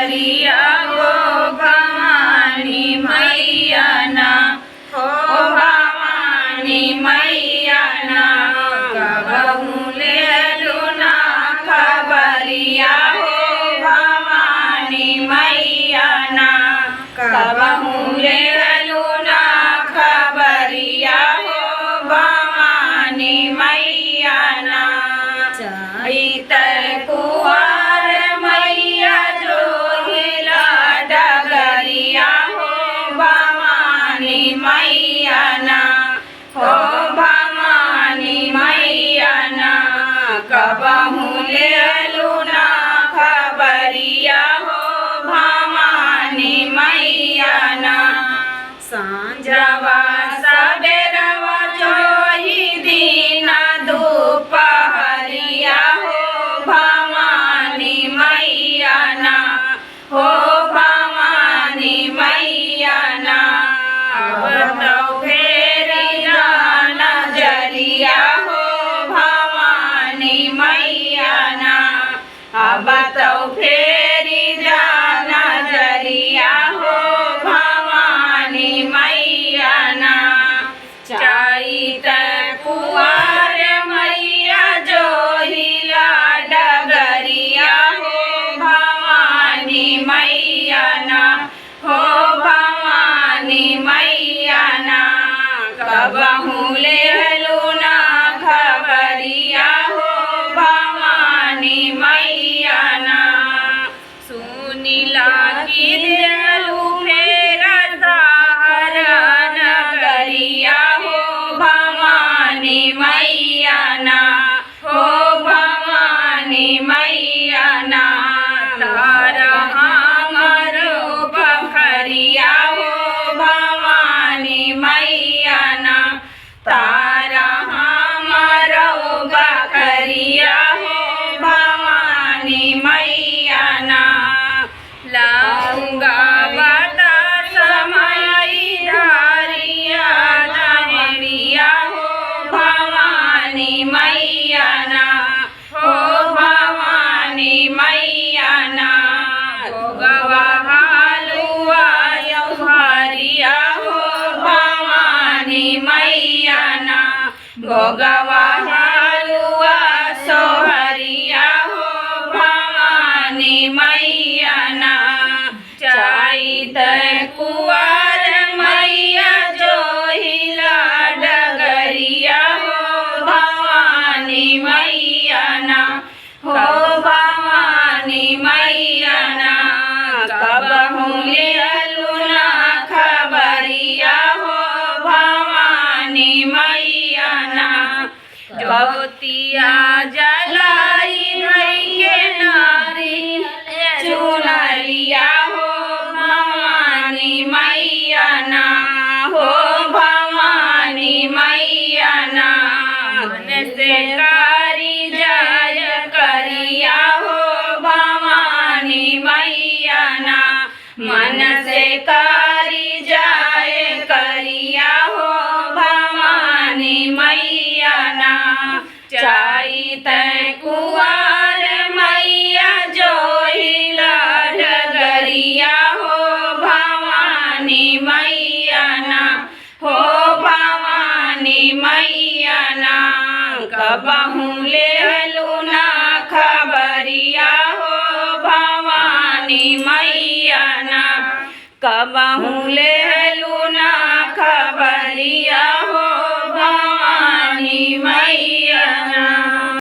डगरिया हो भवानी मैया ना हो भवानी मैया ना कबहू लेलू ना खबरिया हो भवानी मैया ना कबहू लेलू ना खबरिया हो भवानी मैया ना चैत कुंवर मैया जो हिला डगरिया हो भवानी मैया ना हो भवानी मैया ना कबहू लेलू ना खबरिया हो भवानी मैया ना सांझवा सबेरवा जोही दीना दोपहरिया हो भवानी मैया ना हो भवानी मैया ना अब तो फेरी नजरिया हो भवानी मैया ना अब तो फेरी नजरिया हो भवानी मैया ना चैत कुंवर मैया जो हिला डगरिया हो भवानी मैया ना हो भवानी मैया ना कबहू लेलू ना खबरिया हो भवानी मैया ना सुनीला की देलू फेरा तार नगरिया हो भवानी मैया ना हो भवानी मैया ना तारा हमारो बखरिया हो भवानी मैया ना तारा हमारो बखरिया हो भवानी मैया ना लाऊंगा बता समय धारिया दानिया हो भवानी मैया ना हो भवानी मैया ना गोगवा हालुआ यौहरिया हो भवानी मैया ना गोगवा हालुआ सोहरिया हो भवानी मैया ना चैत कुंवर मैया जो हिला डगरिया हो भवानी मैया ना हो भवानी मैया ना कबहू लेलू ना खबरिया हो भवानी मैया ना ज्योतिया जलाई रहिए नारी चुनरिया हो भवानी मैया ना हो भवानी मैया ना मन से कारी जय करिया हो भवानी मैया ना मन से कारी जय करिया हो भवानी मैया ना चैत कुंवर मैया जो हिला डगरिया हो भवानी मैया ना हो भवानी मैया ना कबहू लेलू ना खबरिया हो भवानी मैया ना कबहू लेलू ना खबरिया